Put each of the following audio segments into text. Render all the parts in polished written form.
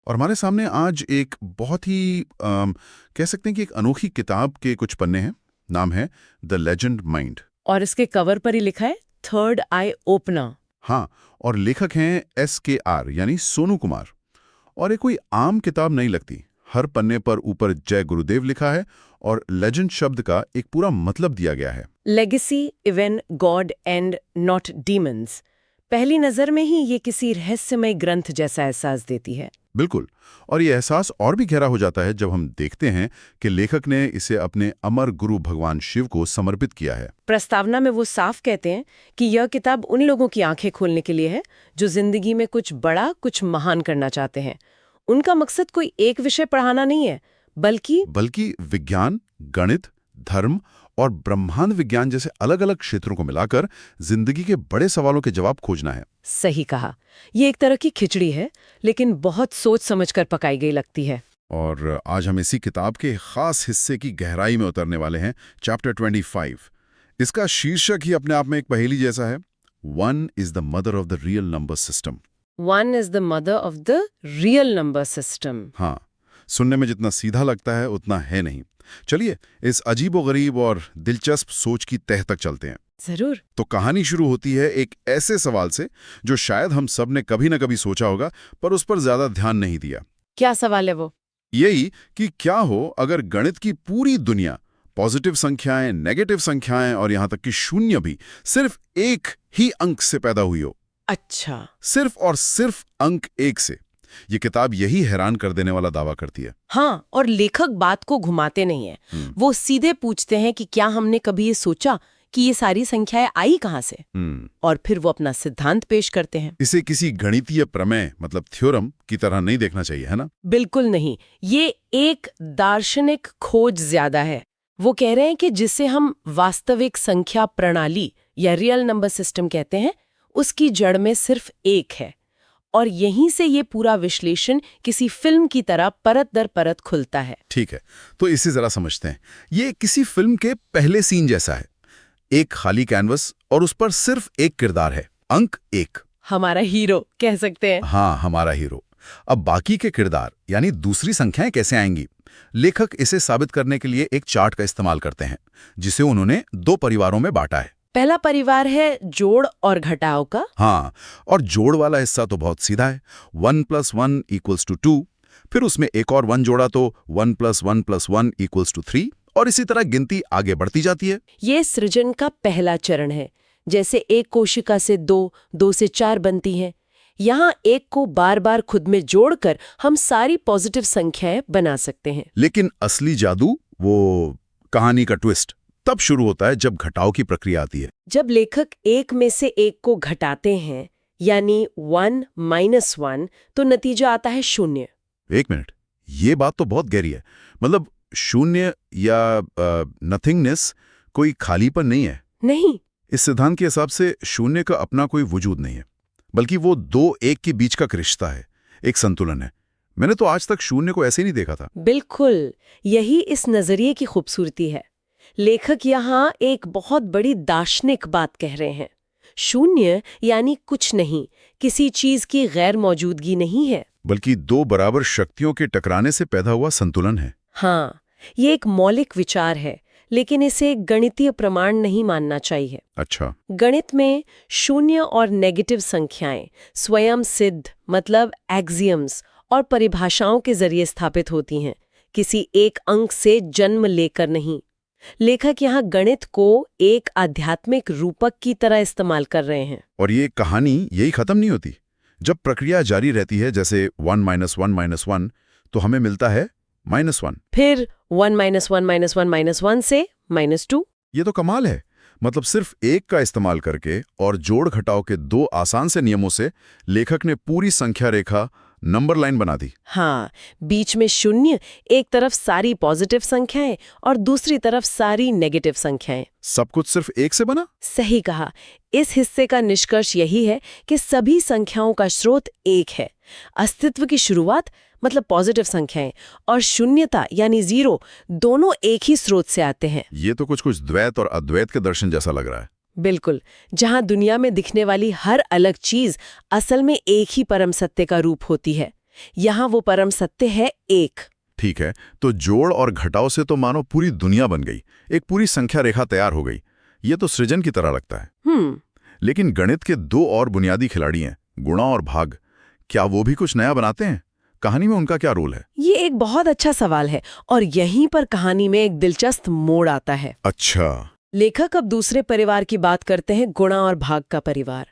और हमारे सामने आज एक बहुत ही कह सकते हैं कि एक अनोखी किताब के कुछ पन्ने हैं। नाम है द लेजेंड माइंड। और इसके कवर पर ही लिखा है थर्ड आई ओपनर। हाँ, और लेखक हैं SKR यानी सोनू कुमार। और ये कोई आम किताब नहीं लगती। हर पन्ने पर ऊपर जय गुरुदेव लिखा है और लेजेंड शब्द का एक पूरा मतलब दिया गया है। Legacy even God and not demons. पहली नजर में ही ये किसी रहस्यमय ग्रंथ जैसा एहसास देती है। बिल्कुल। और ये एहसास और भी गहरा हो जाता है जब हम देखते हैं कि लेखक ने इसे अपने अमर गुरु भगवान शिव को समर्पित किया है। प्रस्तावना में वो साफ कहते हैं कि यह किताब उन लोगों की आंखें खोलने के लिए है जो जिंदगी में कुछ बड़ा, कुछ महान करना चाहते हैं। उनका मकसद कोई एक विषय पढ़ाना नहीं है, बल्कि विज्ञान, गणित, धर्म और ब्रह्मांड विज्ञान जैसे अलग अलग क्षेत्रों को मिलाकर जिंदगी के बड़े सवालों के जवाब खोजना है। सही कहा। ये एक तरह की खिचड़ी है, लेकिन बहुत सोच समझकर पकाई गई लगती है। और आज हम इसी किताब के खास हिस्से की गहराई में उतरने वाले हैं, चैप्टर 25। इसका शीर्षक ही अपने आप में एक पहेली जैसा है। One is the mother of the real number system. One is the mother of the real number system. हाँ, सुनने में जितना सीधा लगता है उतना है नहीं। चलिए इस अजीबोगरीब और दिलचस्प सोच की तह तक चलते हैं। जरूर। तो कहानी शुरू होती है एक ऐसे सवाल से जो शायद हम सब ने कभी न कभी सोचा होगा, पर उस पर ज्यादा ध्यान नहीं दिया। क्या सवाल है वो? यही कि क्या हो अगर गणित की पूरी दुनिया, पॉजिटिव संख्याएं, नेगेटिव संख्याएं और यहां तक कि शून्य भी सिर्फ एक ही अंक से पैदा हुई हो। अच्छा। सिर्फ और सिर्फ अंक एक से। ये किताब यही हैरान कर देने वाला दावा करती है। हाँ, और लेखक बात को घुमाते नहीं है। वो सीधे पूछते हैं कि क्या हमने कभी ये सोचा कि ये सारी संख्याएं आई कहाँ से? और फिर वो अपना सिद्धांत पेश करते हैं। इसे किसी गणितीय प्रमेय मतलब थ्योरम की तरह नहीं देखना चाहिए, है ना? बिल्कुल नहीं। ये एक दार्शनिक खोज ज्यादा है। वो कह रहे हैं कि जिसे हम वास्तविक संख्या प्रणाली या रियल नंबर सिस्टम कहते हैं, उसकी जड़ में सिर्फ एक है। और यहीं से ये पूरा विश्लेषण किसी फिल्म की तरह परत दर परत खुलता है। ठीक है, तो इसे जरा समझते हैं। ये किसी फिल्म के पहले सीन जैसा है। एक खाली कैनवस और उस पर सिर्फ एक किरदार है, अंक एक। हमारा हीरो कह सकते हैं। हाँ, हमारा हीरो। अब बाकी के किरदार यानी दूसरी संख्याएं कैसे आएंगी? लेखक इसे साबित करने के लिए एक चार्ट का इस्तेमाल करते हैं, जिसे उन्होंने दो परिवारों में बांटा है। पहला परिवार है जोड़ और घटाव का। हाँ, और जोड़ वाला हिस्सा तो बहुत सीधा है, 1 + 1 = 2। फिर उसमें एक और 1 जोड़ा तो 1 + 1 + 1 = 3, और इसी तरह गिनती आगे बढ़ती जाती है। ये सृजन का पहला चरण है। जैसे एक कोशिका से 2, 2 से 4 बनती हैं। यहाँ एक को बार बार खुद में जोड़कर हम सारी पॉजिटिव संख्याएं बना सकते हैं। लेकिन असली जादू, वो कहानी का ट्विस्ट, तब शुरू होता है जब घटाव की प्रक्रिया आती है। जब लेखक एक में से एक को घटाते हैं, यानी 1 - 1, तो नतीजा आता है 0। एक मिनट, ये बात तो बहुत गहरी है। मतलब शून्य या नथिंगनेस कोई खालीपन नहीं है। नहीं। इस सिद्धांत के हिसाब से शून्य का अपना कोई वजूद नहीं है, बल्कि वो दो एक के बीच का एक रिश्ता है, एक संतुलन है। मैंने तो आज तक शून्य को ऐसे नहीं देखा था। बिल्कुल, यही इस नजरिए की खूबसूरती है। लेखक यहाँ एक बहुत बड़ी दार्शनिक बात कह रहे हैं। शून्य यानी कुछ नहीं, किसी चीज की गैर मौजूदगी नहीं है, बल्कि दो बराबर शक्तियों के टकराने से पैदा हुआ संतुलन है। हाँ, ये एक मौलिक विचार है, लेकिन इसे गणितीय प्रमाण नहीं मानना चाहिए। अच्छा। गणित में शून्य और नेगेटिव संख्याएं स्वयं सिद्ध मतलब एक्सियम्स और परिभाषाओं के जरिए स्थापित होती हैं, किसी एक अंक से जन्म लेकर नहीं। लेखक यहाँ गणित को एक आध्यात्मिक रूपक की तरह इस्तेमाल कर रहे हैं। और ये कहानी यही खत्म नहीं होती। जब प्रक्रिया जारी रहती है, जैसे 1 - 1 - 1, तो हमें मिलता है -1। फिर 1 - 1 - 1 - 1 से -2। ये तो कमाल है। मतलब सिर्फ एक का इस्तेमाल करके और जोड़ घटाव के दो आसान से नियमों से लेखक ने पूरी संख्या रेखा, नंबर लाइन बना दी। हाँ, बीच में शून्य, एक तरफ सारी पॉजिटिव संख्याएं और दूसरी तरफ सारी नेगेटिव संख्याएं। सब कुछ सिर्फ एक से बना। सही कहा। इस हिस्से का निष्कर्ष यही है कि सभी संख्याओं का स्रोत एक है। अस्तित्व की शुरुआत मतलब पॉजिटिव संख्याएं और शून्यता यानी 0 दोनों एक ही स्रोत से आते हैं। ये तो कुछ द्वैत और अद्वैत के दर्शन जैसा लग रहा है। बिल्कुल, जहां दुनिया में दिखने वाली हर अलग चीज असल में एक ही परम सत्य का रूप होती है। यहाँ वो परम सत्य है एक। ठीक है, तो जोड़ और घटाव से तो मानो पूरी दुनिया बन गई, एक पूरी संख्या रेखा तैयार हो गई। ये तो सृजन की तरह लगता है। लेकिन गणित के दो और बुनियादी खिलाड़ी हैं, गुणा और भाग। क्या वो भी कुछ नया बनाते हैं? कहानी में उनका क्या रोल है? ये एक बहुत अच्छा सवाल है और यहीं पर कहानी में एक दिलचस्प मोड़ आता है। अच्छा। लेखक अब दूसरे परिवार की बात करते हैं, गुणा और भाग का परिवार।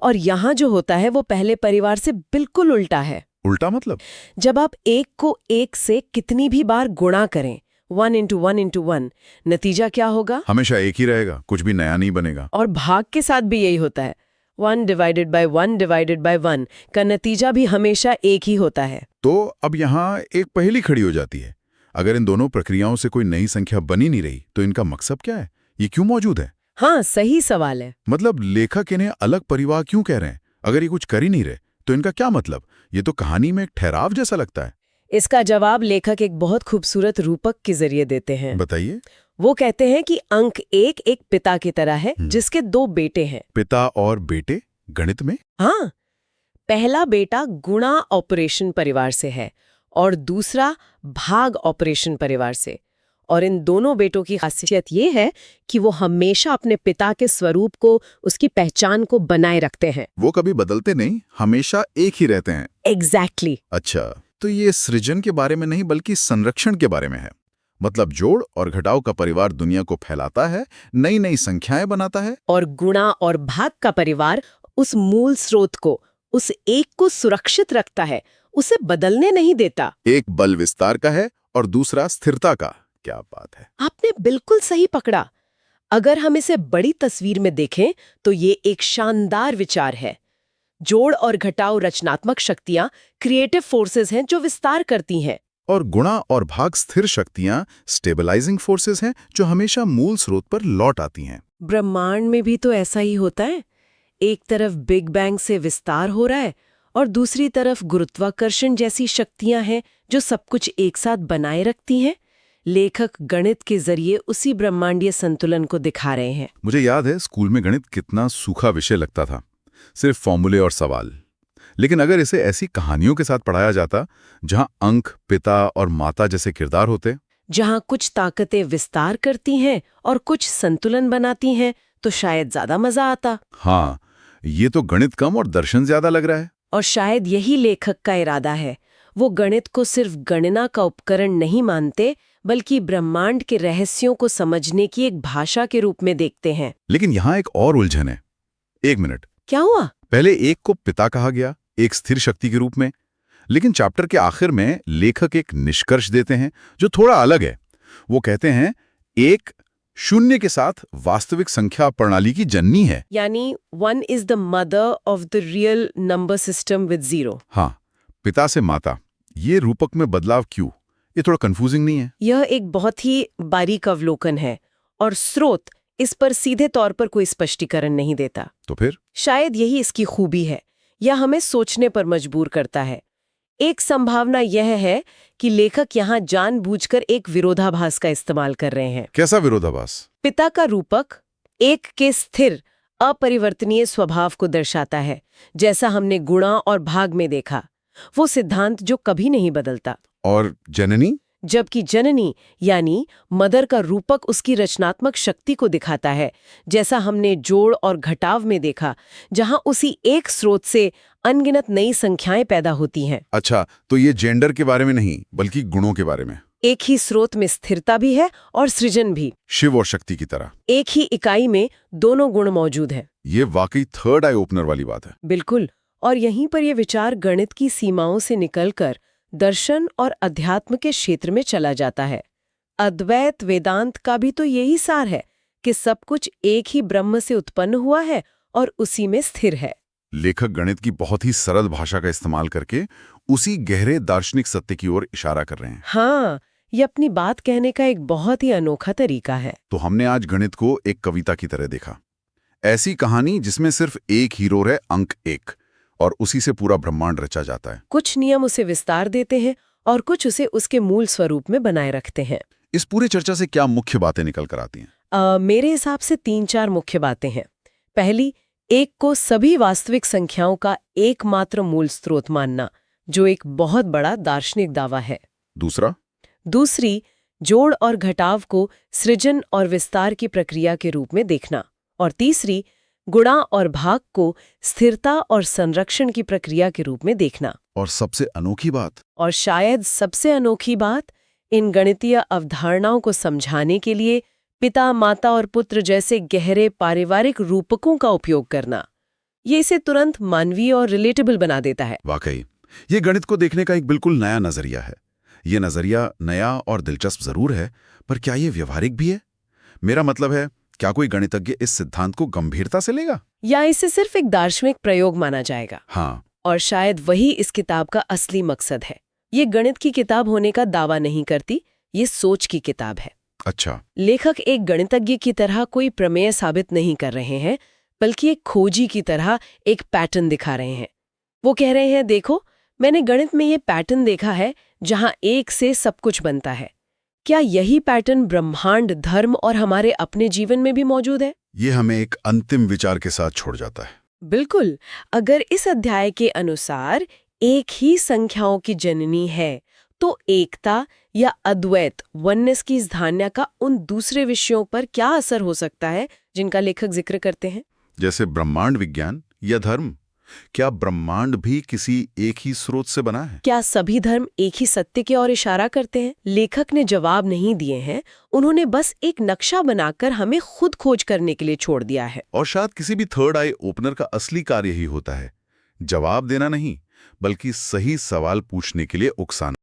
और यहाँ जो होता है वो पहले परिवार से बिल्कुल उल्टा है। उल्टा मतलब? जब आप एक को एक से कितनी भी बार गुणा करें, 1 into 1 into 1, नतीजा क्या होगा? हमेशा एक ही रहेगा, कुछ भी नया नहीं बनेगा। और भाग के साथ भी यही होता है। 1 divided by 1 divided by 1 का नतीजा भी हमेशा एक ही होता है। तो अब यहाँ एक पहेली खड़ी हो जाती है। अगर इन दोनों प्रक्रियाओं से कोई नई संख्या बनी नहीं रही, तो इनका मकसद क्या है? ये क्यों मौजूद है? हाँ, सही सवाल है। मतलब लेखक इन्हें अलग परिवार क्यों कह रहे हैं? अगर ये कुछ कर ही नहीं रहे, तो इनका क्या मतलब? ये तो कहानी में एक ठहराव जैसा लगता है। इसका जवाब लेखक एक बहुत खूबसूरत रूपक के जरिए देते हैं। बताइए। वो कहते हैं कि अंक एक पिता की तरह है जिसके 2 बेटे हैं। पिता और बेटे गणित में? हाँ, पहला बेटा गुणा ऑपरेशन परिवार से है और दूसरा भाग ऑपरेशन परिवार से। और इन दोनों बेटों की खासियत ये है कि वो हमेशा अपने पिता के स्वरूप को, उसकी पहचान को बनाए रखते हैं। वो कभी बदलते नहीं, हमेशा एक ही रहते हैं। एग्जैक्टली। अच्छा, तो ये सृजन के बारे में नहीं बल्कि संरक्षण के बारे में है। मतलब जोड़ और घटाव का परिवार दुनिया को फैलाता है, नई नई संख्याएं बनाता है, और गुणा और भाग का परिवार उस मूल स्रोत को, उस एक को सुरक्षित रखता है, उसे बदलने नहीं देता। एक बल विस्तार का है और दूसरा स्थिरता का। क्या बात है! आपने बिल्कुल सही पकड़ा। अगर हम इसे बड़ी तस्वीर में देखें तो ये एक शानदार विचार है। जोड़ और घटाव रचनात्मक शक्तियां, क्रिएटिव फोर्सेस हैं जो विस्तार करती हैं। और गुणा और भाग स्थिर शक्तियां, स्टेबलाइजिंग फोर्सेस हैं जो हमेशा मूल स्रोत पर लौट आती हैं। ब्रह्मांड में भी तो ऐसा ही होता है। एक तरफ बिग बैंग से विस्तार हो रहा है और दूसरी तरफ गुरुत्वाकर्षण जैसी शक्तियां हैं जो सब कुछ एक साथ बनाए रखती हैं। लेखक गणित के जरिए उसी ब्रह्मांडीय संतुलन को दिखा रहे हैं। मुझे याद है स्कूल में गणित कितना सूखा विषय लगता था, सिर्फ फॉर्मूले और सवाल। लेकिन अगर इसे ऐसी कहानियों के साथ पढ़ाया जाता जहां अंक, पिता और माता जैसे किरदार होते, जहां कुछ ताकतें विस्तार करती हैं और कुछ संतुलन बनाती हैं, तो शायद ज्यादा मजा आता। हाँ, ये तो गणित कम और दर्शन ज्यादा लग रहा है। और शायद यही लेखक का इरादा है। वो गणित को सिर्फ गणना का उपकरण नहीं मानते, बल्कि ब्रह्मांड के रहस्यों को समझने की एक भाषा के रूप में देखते हैं। लेकिन यहाँ एक और उलझन है। एक मिनट, क्या हुआ? पहले एक को पिता कहा गया, एक स्थिर शक्ति के रूप में। लेकिन चैप्टर के आखिर में लेखक एक निष्कर्ष देते हैं जो थोड़ा अलग है। वो कहते हैं एक शून्य के साथ वास्तविक संख्या प्रणाली की जननी है, यानी 1 is the mother of the real number system with 0। हाँ, पिता से माता। ये रूपक में बदलाव क्यों? ये थोड़ा कंफ्यूजिंग नहीं है? यह एक बहुत ही बारीक अवलोकन है और स्रोत इस पर सीधे तौर पर कोई स्पष्टीकरण नहीं देता। तो फिर शायद यही इसकी खूबी है, या हमें सोचने पर मजबूर करता है। एक संभावना यह है कि लेखक यहाँ जानबूझकर एक विरोधाभास का इस्तेमाल कर रहे हैं। कैसा विरोधाभास? पिता का रूपक एक के स्थिर, अपरिवर्तनीय स्वभाव को दर्शाता है, जैसा हमने गुणा और भाग में देखा। वो सिद्धांत जो कभी नहीं बदलता। और जननी? जबकि जननी यानी मदर का रूपक उसकी रचनात्मक शक्ति को दिखाता है, जैसा हमने जोड़ और घटाव में देखा, जहां उसी एक स्रोत से अनगिनत नई संख्याएं पैदा होती हैं। अच्छा, तो ये जेंडर के बारे में नहीं बल्कि गुणों के बारे में। एक ही स्रोत में स्थिरता भी है और सृजन भी, शिव और शक्ति की तरह। एक ही इकाई में दोनों गुण मौजूद हैं। ये वाकई थर्ड आई ओपनर वाली बात है। बिल्कुल। और यहीं पर यह विचार गणित की सीमाओं से निकलकर दर्शन और अध्यात्म के क्षेत्र में चला जाता है। अद्वैत वेदांत का भी तो यही सार है कि सब कुछ एक ही ब्रह्म से उत्पन्न हुआ है और उसी में स्थिर है। लेखक गणित की बहुत ही सरल भाषा का इस्तेमाल करके उसी गहरे दार्शनिक सत्य की ओर इशारा कर रहे हैं। हाँ, ये अपनी बात कहने का एक बहुत ही अनोखा तरीका है। तो हमने आज गणित को एक कविता की तरह देखा, ऐसी कहानी जिसमें सिर्फ एक हीरो है, अंक एक, और उसी से पूरा ब्रह्मांड रचा जाता है। कुछ नियम उसे विस्तार देते हैं और कुछ उसे उसके मूल स्वरूप में बनाए रखते हैं। इस पूरी चर्चा से क्या मुख्य बातें निकल कर आती हैं? मेरे हिसाब से 3-4 मुख्य बातें हैं। पहली, एक को सभी वास्तविक संख्याओं का एकमात्र मूल स्रोत मानना, जो एक बहुत बड़ा दार्शनिक दावा है। दूसरा, दूसरी, जोड़ और घटाव को सृजन और विस्तार की प्रक्रिया के रूप में देखना। और तीसरी, गुणा और भाग को स्थिरता और संरक्षण की प्रक्रिया के रूप में देखना। और सबसे अनोखी बात, और शायद सबसे अनोखी बात, इन गणितीय अवधारणाओं को समझाने के लिए पिता, माता और पुत्र जैसे गहरे पारिवारिक रूपकों का उपयोग करना। ये इसे तुरंत मानवीय और रिलेटेबल बना देता है। वाकई ये गणित को देखने का एक बिल्कुल नया नजरिया है। ये नजरिया नया और दिलचस्प जरूर है, पर क्या ये व्यवहारिक भी है? मेरा मतलब है, क्या कोई गणितज्ञ इस सिद्धांत को गंभीरता से लेगा, या इसे सिर्फ एक दार्शनिक प्रयोग माना जाएगा? हाँ, और शायद वही इस किताब का असली मकसद है। ये गणित की किताब होने का दावा नहीं करती, ये सोच की किताब है। अच्छा, लेखक एक गणितज्ञ की तरह कोई प्रमेय साबित नहीं कर रहे हैं, बल्कि एक खोजी की तरह एक पैटर्न दिखा रहे हैं। वो कह रहे हैं, देखो, मैंने गणित में ये पैटर्न देखा है जहां एक से सब कुछ बनता है। क्या यही पैटर्न ब्रह्मांड, धर्म और हमारे अपने जीवन में भी मौजूद है? ये हमें एक अंतिम विचार के साथ छोड़ जाता है। बिल्कुल। अगर इस अध्याय के अनुसार एक ही संख्याओं की जननी है, तो एकता या अद्वैत, वननेस की इस धारणा का उन दूसरे विषयों पर क्या असर हो सकता है जिनका लेखक जिक्र करते हैं? जैसे ब्रह्मांड विज्ञान या धर्म। क्या ब्रह्मांड भी किसी एक ही स्रोत से बना है? क्या सभी धर्म एक ही सत्य की ओर इशारा करते हैं? लेखक ने जवाब नहीं दिए हैं, उन्होंने बस एक नक्शा बनाकर हमें खुद खोज करने के लिए छोड़ दिया है। और शायद किसी भी थर्ड आई ओपनर का असली कार्य ही होता है, जवाब देना नहीं, बल्कि सही सवाल पूछने के लिए उकसाना।